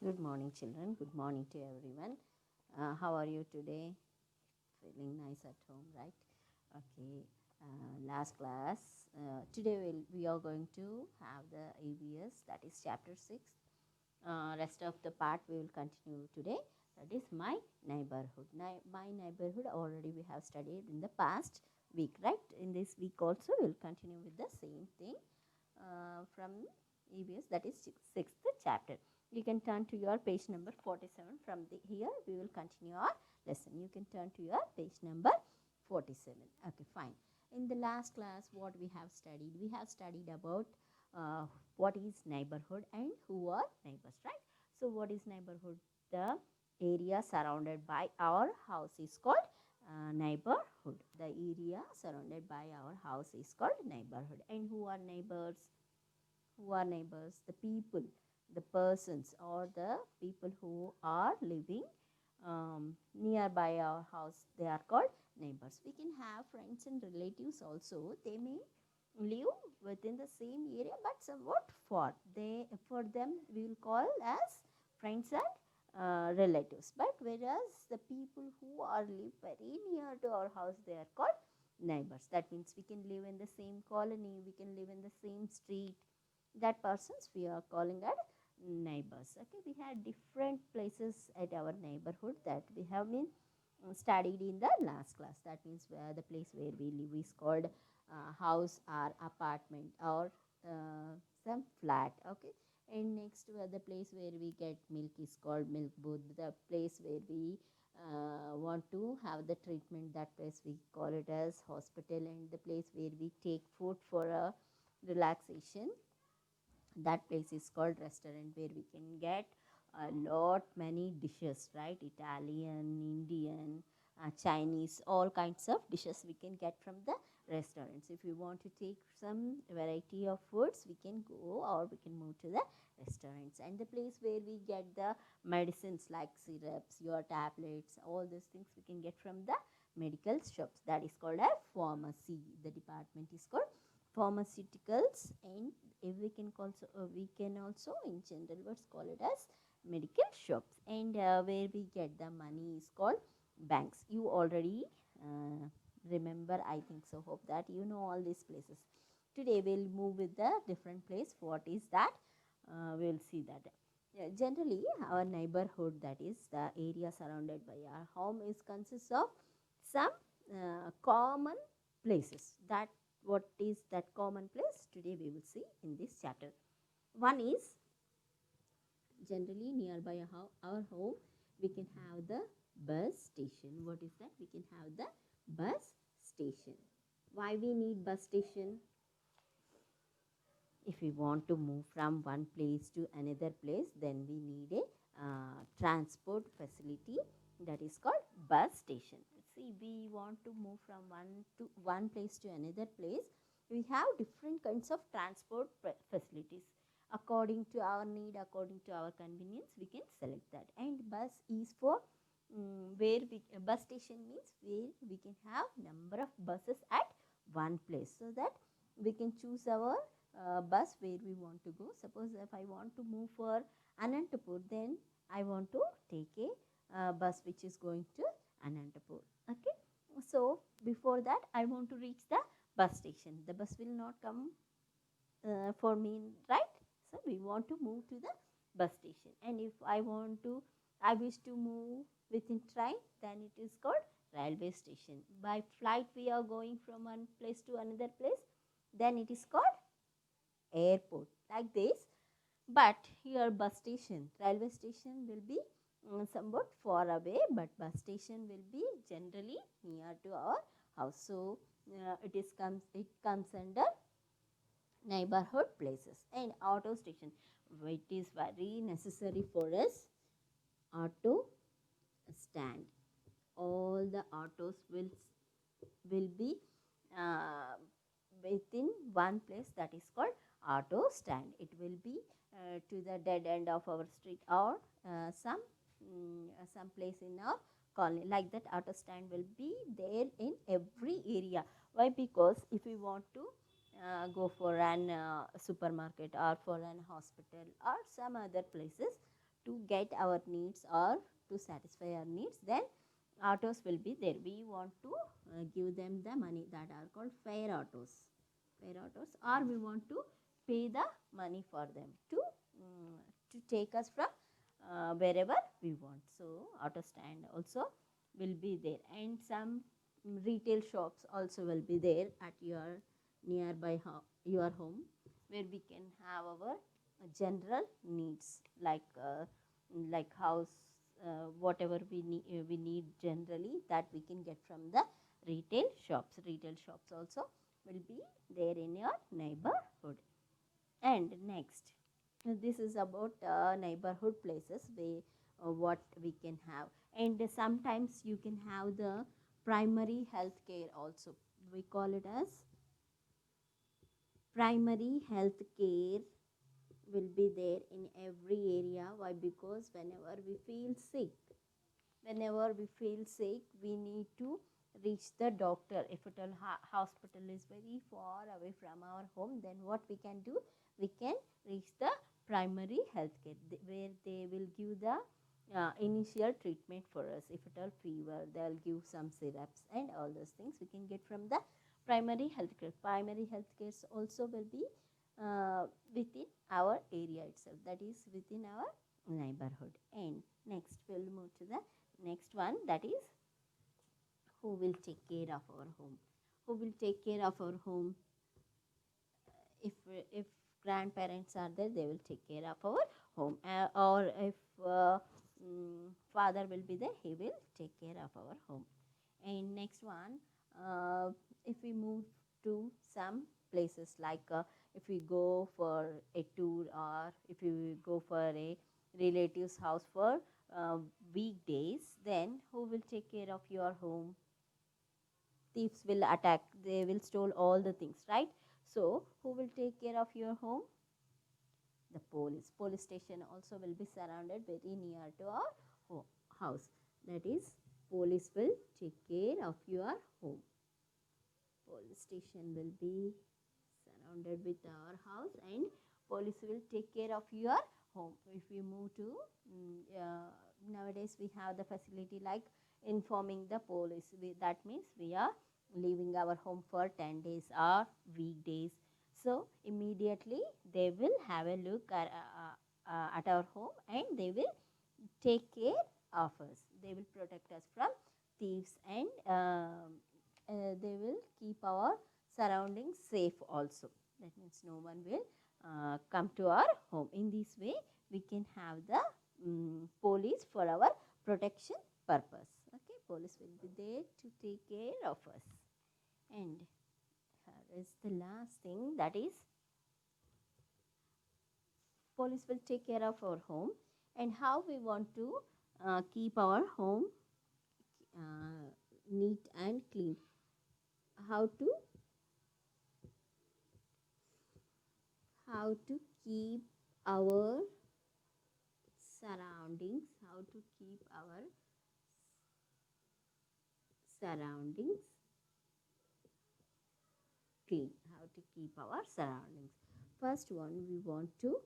Good morning, children. Good morning to everyone. How are you today? Feeling nice at home, right? Okay. Last class. Today we are going to have the ABS, that is chapter 6. Rest of the part we will continue today. That is my neighborhood. My neighborhood already we have studied in the past week, right? In this week also we will continue with the same thing from EBS, that is sixth chapter. You can turn to your page number 47. From here we will continue our lesson. You can turn to your page number 47. Okay, fine. In the last class, what we have studied? We have studied about what is neighborhood and who are neighbors, right? So what is neighborhood? The area surrounded by our house is called neighborhood. The area surrounded by our house is called neighborhood. And who are neighbors? Who are neighbors? The people, the persons, or the people who are living nearby our house, they are called neighbors. We can have friends and relatives also. They may live within the same area but somewhat far. For them we will call as friends and relatives. But whereas the people who are live very near to our house, they are called neighbors. That means we can live in the same colony, we can live in the same street. That persons we are calling as neighbors. Okay, we had different places at our neighborhood that we have been studied in the last class. That means where the place where we live is called house or apartment or some flat. Okay, and next the place where we get milk is called milk booth. The place where we want to have the treatment, that place we call it as hospital. And the place where we take food for a relaxation, that place is called restaurant, where we can get a lot many dishes, right? Italian, Indian, Chinese, all kinds of dishes we can get from the restaurants. If we want to take some variety of foods, we can go or we can move to the restaurants. And the place where we get the medicines like syrups, your tablets, all those things we can get from the medical shops, that is called a pharmacy. The department is called pharmaceuticals. And we can also in general words call it as medical shops. And where we get the money is called banks. You already remember, I think so. Hope that you know all these places. Today we'll move with the different place. What is that? We'll see that. Generally our neighborhood, that is the area surrounded by our home, is consists of some common places. That what is that common place? Today we will see in this chapter. One is generally nearby our home, we can have the bus station. What is that? We can have the bus station. Why we need bus station? If we want to move from one place to another place, then we need a transport facility, that is called bus station. See, we want to move from one place to another place. We have different kinds of transport facilities. According to our need, according to our convenience, we can select that. And bus is for bus station means where we can have number of buses at one place, so that we can choose our bus where we want to go. Suppose if I want to move for Anantapur, then I want to take a bus which is going to Anantapur. Okay, so before that I want to reach the bus station. The bus will not come for me, right? So we want to move to the bus station. And if I wish to move within train, then it is called railway station. By flight we are going from one place to another place, then it is called airport, like this. But here bus station, railway station will be somewhat far away, but bus station will be generally near to our house. So it comes under neighborhood places. And auto station, it is very necessary for us. Auto stand, all the autos will be uh, within one place, that is called auto stand. It will be to the dead end of our street, or some place in our colony. Like that, auto stand will be there in every area. Why? Because if we want to go for an supermarket or for an hospital or some other places, to get our needs or to satisfy our needs, then autos will be there. We want to give them the money, that are called fare autos. Fare autos, or we want to pay the money for them to take us from wherever we want. So auto stand also will be there, and some retail shops also will be there at your nearby your home, where we can have our general needs like house, whatever we need generally, that we can get from the retail shops. Retail shops also will be there in your neighborhood. And next, this is about neighborhood places, what we can have. And sometimes you can have the primary health care also. We call it as primary health care will be there in every area. Why? Because whenever we feel sick, we need to reach the doctor. If a hospital is very far away from our home, then what we can do, we can reach the primary health care, where they will give the initial treatment for us. If at all fever, they'll give some syrups and all those things we can get from the primary health care. Primary health care also will be within our area itself, that is within our neighborhood. And next we'll move to the next one, that is who will take care of our home. Who will take care of our home? If grandparents are there, they will take care of our home, or if father will be there, he will take care of our home. And next one, if we move to some places, like if we go for a tour, or if we go for a relative's house for weekdays, then who will take care of your home? Thieves will attack, they will steal all the things, right? So who will take care of your home? The police station also will be surrounded very near to our house, that is police will take care of your home. Police station will be surrounded with our house, and police will take care of your home. If we move to nowadays we have the facility like informing the police. That means we are leaving our home for 10 days or weekdays, so immediately they will have a look at our home, and they will take care of us. They will protect us from thieves, and they will keep our surroundings safe also. That means no one will come to our home. In this way, we can have the police for our protection purpose. Okay, police will be there to take care of us. And here is the last thing, that is police will take care of our home. And how we want to keep our home neat and clean. How to keep our surroundings, clean. How to keep our surroundings. First one, we want to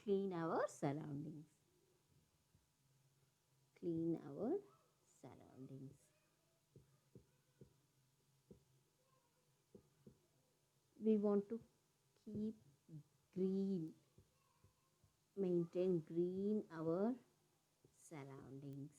clean our surroundings. Clean our surroundings. We want to keep green, maintain green our surroundings.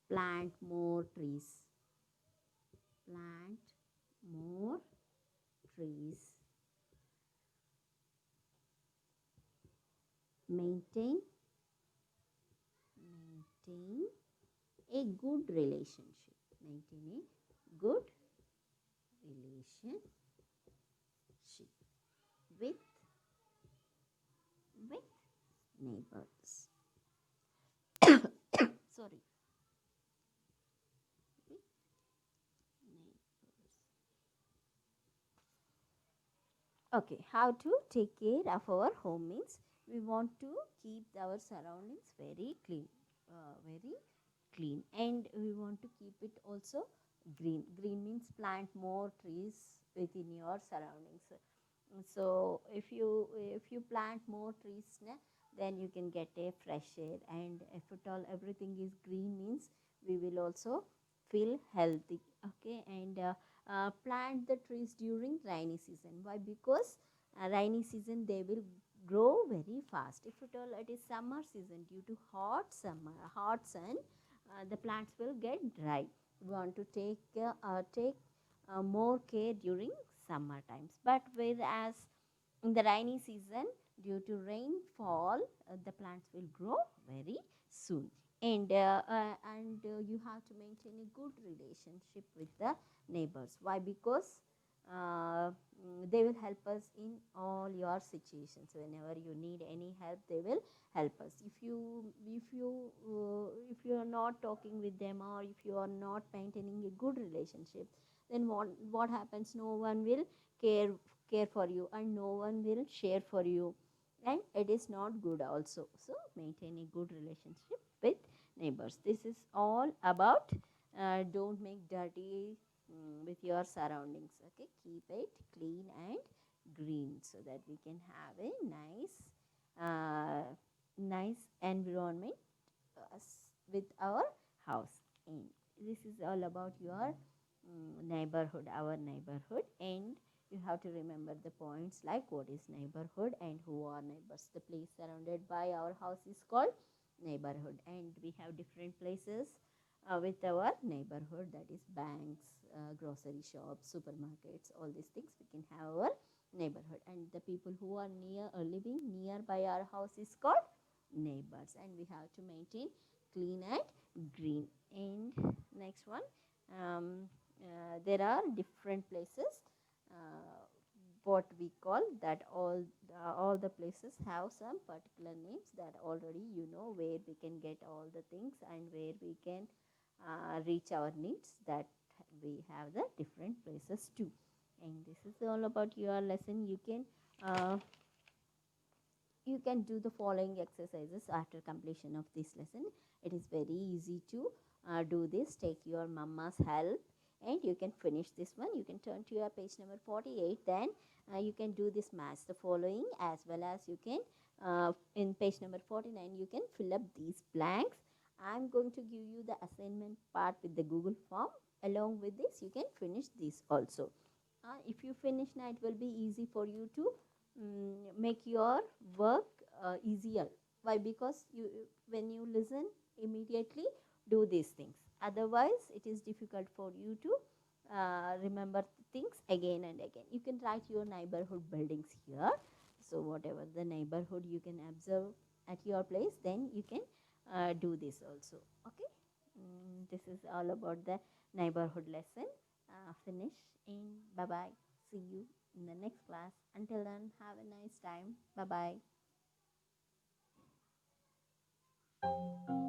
Plant more trees. Plant more trees. Maintain a good relationship. Maintain a good relationship with neighbors. Sorry. With neighbors. Okay, how to take care of our home means we want to keep our surroundings very clean, and we want to keep it also green. Green means plant more trees within your surroundings. So if you plant more trees, then you can get a fresh air, and if at all everything is green means we will also feel healthy. Okay, and plant the trees during rainy season. Why? Because rainy season they will grow very fast. If at all it is summer season, due to hot sun, the plants will get dry. We want to take more care during summer times. But whereas in the rainy season, due to rainfall, the plants will grow very soon. And you have to maintain a good relationship with the neighbors. Why? Because they will help us in all your situations. Whenever you need any help, they will help us. If you are not talking with them, or if you are not maintaining a good relationship, then what happens? No one will care for you, and no one will share for you, and it is not good also. So maintain a good relationship with neighbors. This is all about don't make dirty with your surroundings. Okay, keep it clean and green so that we can have a nice environment with our house. And this is all about your neighborhood, our neighborhood. And you have to remember the points like what is neighborhood and who are neighbors. The place surrounded by our house is called neighborhood, and we have different places with our neighborhood, that is banks, grocery shops, supermarkets, all these things we can have our neighborhood. And the people who are living nearby our house is called neighbors, and we have to maintain clean and green. And next one, there are different places, what we call that all the places have some particular names that already you know, where we can get all the things and where we can reach our needs, that we have the different places too. And this is all about your lesson. You can do the following exercises after completion of this lesson. It is very easy to do this. Take your mama's help and you can finish this one. You can turn to your page number 48. Then you can do this match the following, as well as you can in page number 49 you can fill up these blanks. I'm going to give you the assignment part with the Google form. Along with this, you can finish this also. If you finish now, it will be easy for you to make your work easier. Why? Because when you listen immediately, do these things. Otherwise, it is difficult for you to remember things again and again. You can write your neighborhood buildings here. So whatever the neighborhood you can observe at your place, then you can do this also. Okay. This is all about the neighborhood lesson. Finish, and bye bye. See you in the next class. Until then, have a nice time. Bye bye.